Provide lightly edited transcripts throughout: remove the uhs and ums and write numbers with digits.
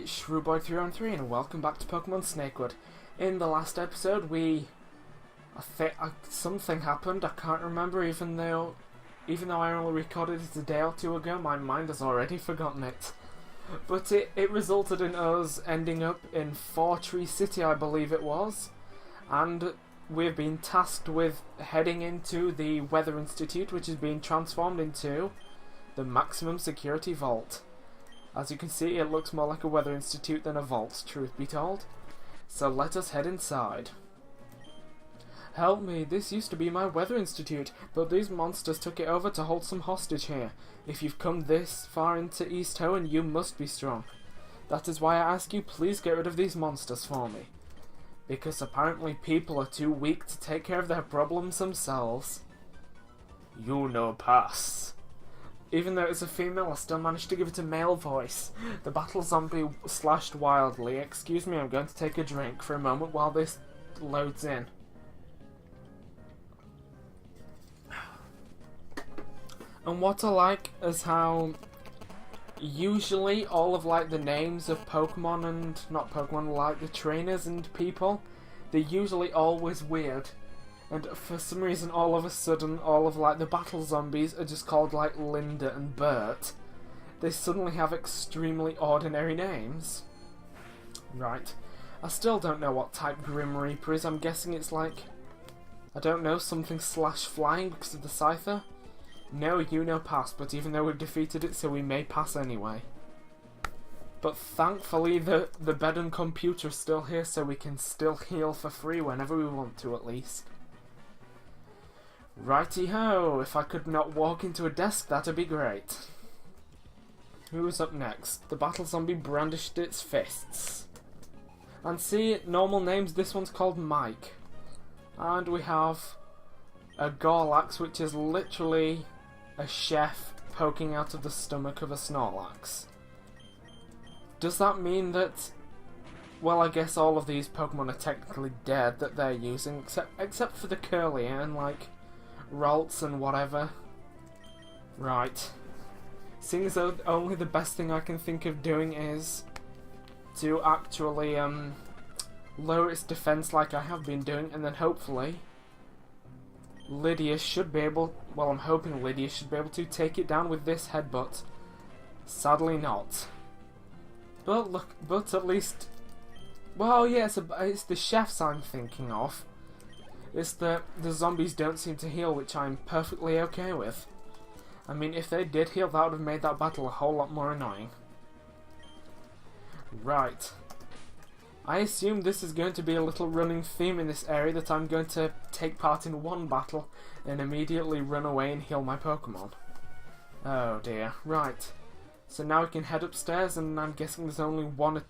it's Shrewboy313 and welcome back to Pokemon Snakewood. In the last episode something happened, I can't remember, even though I only recorded it a day or two ago, my mind has already forgotten it. But it resulted in us ending up in Tree City, I believe it was, and we've been tasked with heading into the Weather Institute, which is being transformed into the Maximum Security Vault. As you can see, it looks more like a Weather Institute than a vault, truth be told. So let us head inside. Help me, this used to be my Weather Institute, but these monsters took it over to hold some hostage here. If you've come this far into East Hoenn, you must be strong. That is why I ask you, please get rid of these monsters for me. Because apparently people are too weak to take care of their problems themselves. You know pass. Even though it's a female, I still managed to give it a male voice. The battle zombie slashed wildly. Excuse me, I'm going to take a drink for a moment while this loads in. And what I like is how usually all of the names of Pokemon and not Pokemon, like the trainers and people, they're usually always weird. And for some reason, all of a sudden, all of the battle zombies are just called Linda and Bert. They suddenly have extremely ordinary names. Right. I still don't know what type Grim Reaper is. I'm guessing it's I don't know, something /flying because of the Scyther? No, you know pass, but even though we've defeated it, so we may pass anyway. But thankfully the bed and computer is still here, so we can still heal for free whenever we want to, at least. Righty-ho, if I could not walk into a desk, that'd be great. Who's up next? The battle zombie brandished its fists. And see, normal names, this one's called Mike. And we have a Gorlax, which is literally a chef poking out of the stomach of a Snorlax. Does that mean that... Well, I guess all of these Pokemon are technically dead that they're using, except for the Curly and Ralts and whatever. Right. Seeing as though only the best thing I can think of doing is to actually lower its defense like I have been doing, and then hopefully Lydia should be able, well, I'm hoping Lydia should be able to take it down with this headbutt. Sadly not. But at least, well, yeah, it's the chefs I'm thinking of. It's that the zombies don't seem to heal, which I'm perfectly okay with. I mean, if they did heal, that would have made that battle a whole lot more annoying. Right. I assume this is going to be a little running theme in this area, that I'm going to take part in one battle and immediately run away and heal my Pokemon. Oh dear. Right. So now we can head upstairs, and I'm guessing there's only one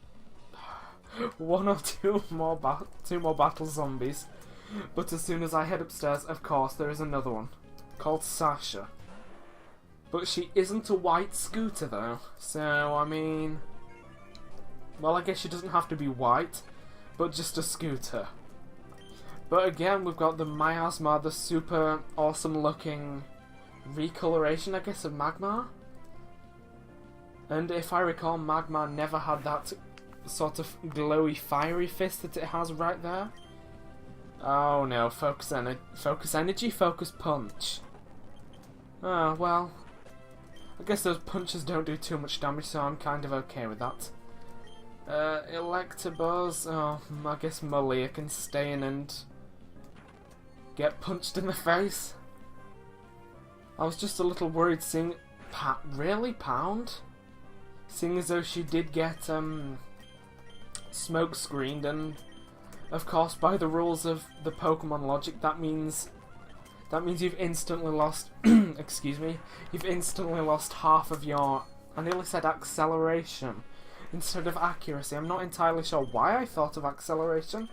or two more battle zombies. But as soon as I head upstairs, of course, there is another one, called Sasha. But she isn't a white scooter, though, so, I mean... Well, I guess she doesn't have to be white, but just a scooter. But again, we've got the Miasma, the super awesome-looking recoloration, I guess, of Magmar. And if I recall, Magmar never had that sort of glowy, fiery fist that it has right there. Oh no, focus energy, focus punch. Oh, well. I guess those punches don't do too much damage, so I'm kind of okay with that. Electabuzz, oh, I guess Malia can stay in and get punched in the face. I was just a little worried seeing... Really? Pound? Seeing as though she did get, smoke screened, and... Of course, by the rules of the Pokemon logic, that means you've instantly lost, excuse me, you've instantly lost half of your, I nearly said acceleration, instead of accuracy. I'm not entirely sure why I thought of acceleration,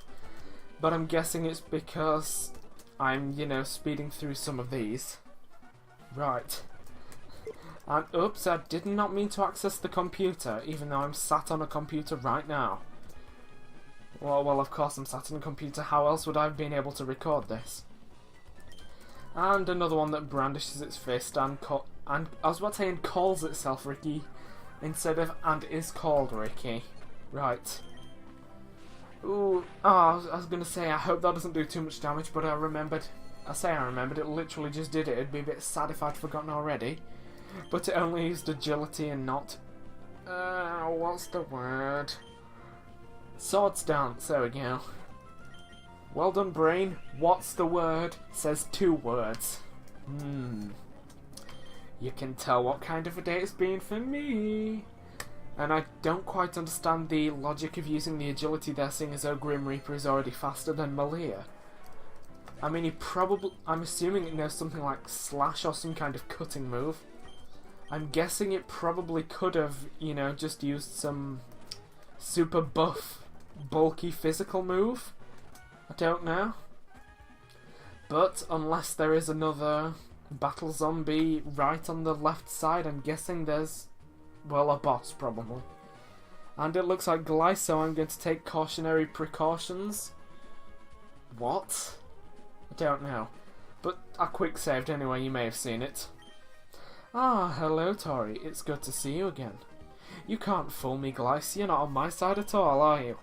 but I'm guessing it's because I'm, speeding through some of these. Right. And oops, I did not mean to access the computer, even though I'm sat on a computer right now. Well, of course I'm sat on a computer. How else would I have been able to record this? And another one that brandishes its fist and I was about to say and calls itself Ricky, instead of and is called Ricky. Right. Ooh, I was gonna say, I hope that doesn't do too much damage, but I remembered. I remembered, it literally just did it. It'd be a bit sad if I'd forgotten already. But it only used agility and not... what's the word? Swords dance, there we go. Well done, brain. What's the word? Says 2 words. You can tell what kind of a day it's been for me. And I don't quite understand the logic of using the agility there, seeing as though Grim Reaper is already faster than Malia. I mean, I'm assuming it knows something like Slash or some kind of cutting move. I'm guessing it probably could have, you know, just used some super buff, bulky physical move. I don't know. But unless there is another battle zombie right on the left side, I'm guessing there's, well, a boss probably. And it looks like Glyce, so I'm going to take cautionary precautions. What? I don't know. But I quick saved anyway, you may have seen it. Ah, hello Tori, it's good to see you again. You can't fool me, Glyce, you're not on my side at all, are you?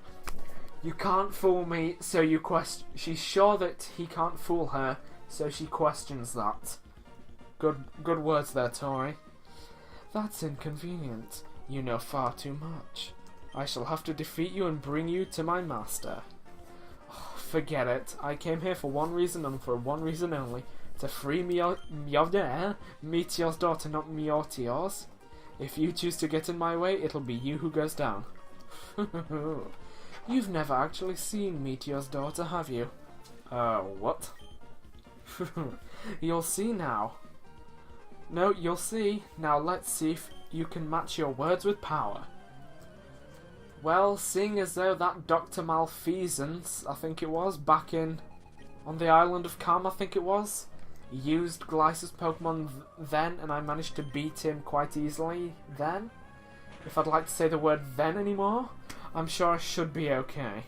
You can't fool me, so you question... She's sure that he can't fool her, so she questions that. Good words there, Tori. That's inconvenient. You know far too much. I shall have to defeat you and bring you to my master. Oh, forget it. I came here for one reason and for one reason only. To free Meteor's daughter, not Meteor's. If you choose to get in my way, it'll be you who goes down. You've never actually seen Meteor's daughter, have you? What? You'll see now. No, you'll see. Now let's see if you can match your words with power. Well, seeing as though that Dr. Malfeasance, I think it was, back in... on the island of Calm, I think it was, used Glyce's Pokemon then, and I managed to beat him quite easily then. If I'd like to say the word then anymore, I'm sure I should be okay.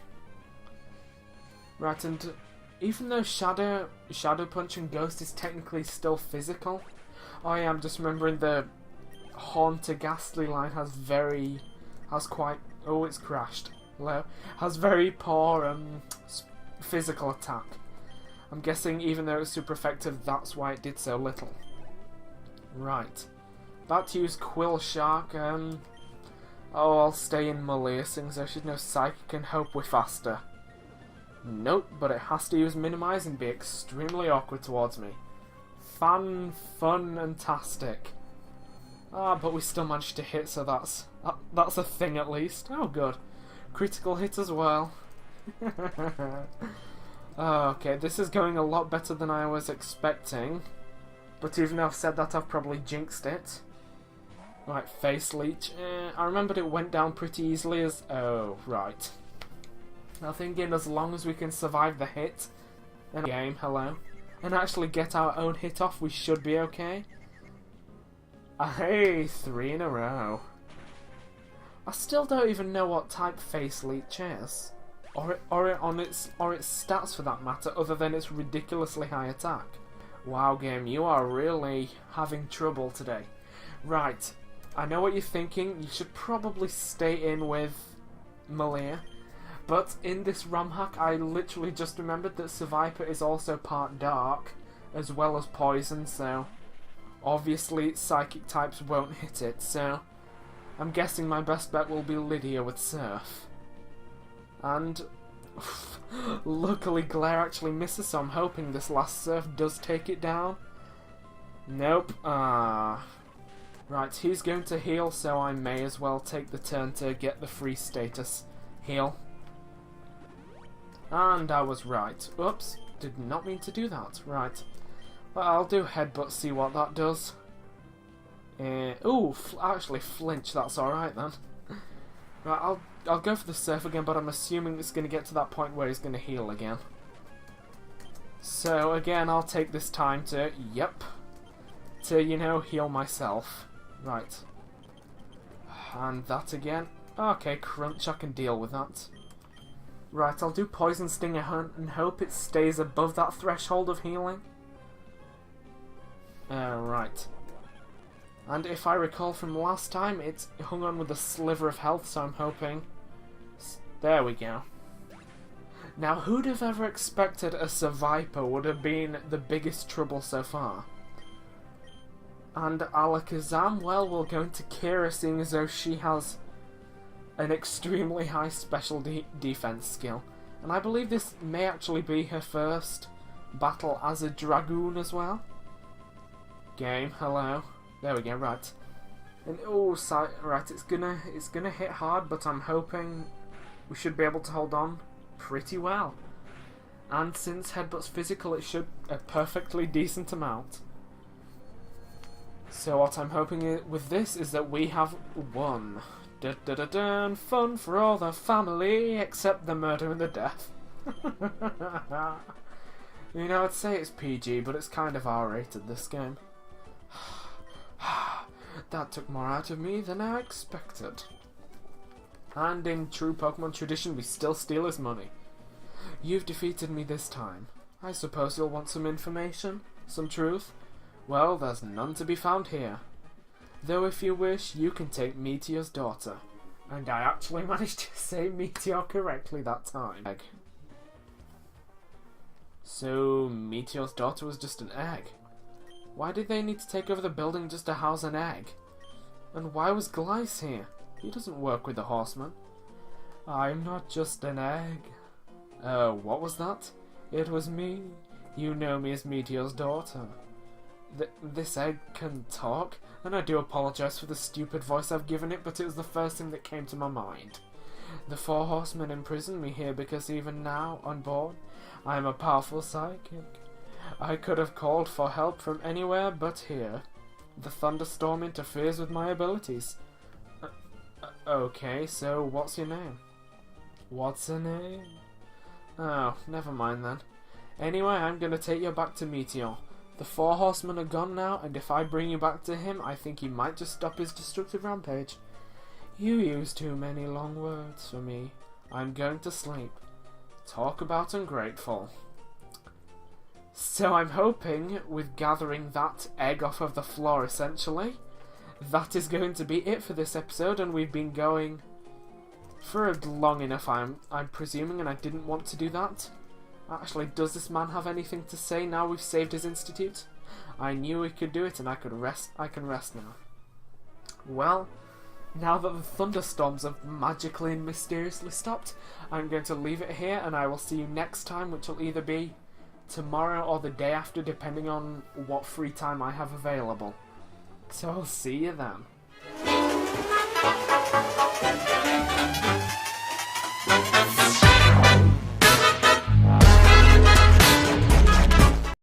Right, and even though Shadow Punch and Ghost is technically still physical, I am just remembering the Hoenn to Ghastly line has quite... Oh, it's crashed. Hello? Has very poor physical attack. I'm guessing even though it's super effective, that's why it did so little. Right. About to use Quill Shark. Oh, I'll stay in Malia, since there should no Psychic and hope we're faster. Nope, but it has to use Minimize and be extremely awkward towards me. Fun-tastic. But we still managed to hit, so that's a thing at least. Oh, good. Critical hit as well. Okay, this is going a lot better than I was expecting. But even though I've said that, I've probably jinxed it. Right, Face Leech. I remembered it went down pretty easily as... Oh, right. I'm thinking as long as we can survive the hit in the game, hello, and actually get our own hit off, we should be okay. Hey, 3 in a row. I still don't even know what type Face Leech is. Or its stats for that matter, other than its ridiculously high attack. Wow, game, you are really having trouble today. Right, I know what you're thinking. You should probably stay in with Malia. But in this ROM hack, I literally just remembered that Seviper is also part dark, as well as poison, so obviously psychic types won't hit it, so I'm guessing my best bet will be Lydia with Surf. And luckily Glare actually misses, so I'm hoping this last Surf does take it down. Nope. Right, he's going to heal, so I may as well take the turn to get the free status heal. And I was right. Oops, did not mean to do that. Right. Well, I'll do Headbutt, see what that does. Ooh, actually flinch, that's alright then. Right, I'll go for the Surf again, but I'm assuming it's going to get to that point where he's going to heal again. So again, I'll take this time to, you know, heal myself. Right. And that again. Okay, Crunch, I can deal with that. Right, I'll do Poison Sting and hope it stays above that threshold of healing. Right. And if I recall from last time, it hung on with a sliver of health, so I'm hoping There we go. Now, who'd have ever expected a Survivor would have been the biggest trouble so far? And Alakazam, well, we'll go into Kira, seeing as though she has an extremely high special defense skill. And I believe this may actually be her first battle as a Dragoon as well. Game, hello. There we go, right. And oh, right, it's gonna hit hard, but I'm hoping we should be able to hold on pretty well. And since Headbutt's physical, it should a perfectly decent amount. So what I'm hoping with this is that we have won. Dun, dun, dun, dun. Fun for all the family, except the murder and the death. You know, I'd say it's PG, but it's kind of R-rated, this game. That took more out of me than I expected. And in true Pokemon tradition, we still steal his money. You've defeated me this time. I suppose you'll want some information? Some truth? Well, there's none to be found here. Though if you wish, you can take Meteor's daughter. And I actually managed to say Meteor correctly that time. Egg. So, Meteor's daughter was just an egg. Why did they need to take over the building just to house an egg? And why was Glyce here? He doesn't work with the Horseman. I'm not just an egg. What was that? It was me. You know me as Meteor's daughter. This egg can talk? And I do apologise for the stupid voice I've given it, but it was the first thing that came to my mind. The 4 horsemen imprisoned me here because even now, on board, I am a powerful psychic. I could have called for help from anywhere but here. The thunderstorm interferes with my abilities. Okay, so what's your name? What's her name? Oh, never mind then. Anyway, I'm gonna take you back to Meteor. The 4 horsemen are gone now, and if I bring you back to him, I think he might just stop his destructive rampage. You use too many long words for me. I'm going to sleep. Talk about ungrateful. So I'm hoping, with gathering that egg off of the floor essentially, that is going to be it for this episode, and we've been going for long enough, I'm presuming, and I didn't want to do that. Actually, does this man have anything to say now we've saved his institute? I knew we could do it, and I can rest now. Well, now that the thunderstorms have magically and mysteriously stopped, I'm going to leave it here, and I will see you next time, which will either be tomorrow or the day after, depending on what free time I have available. So I'll see you then.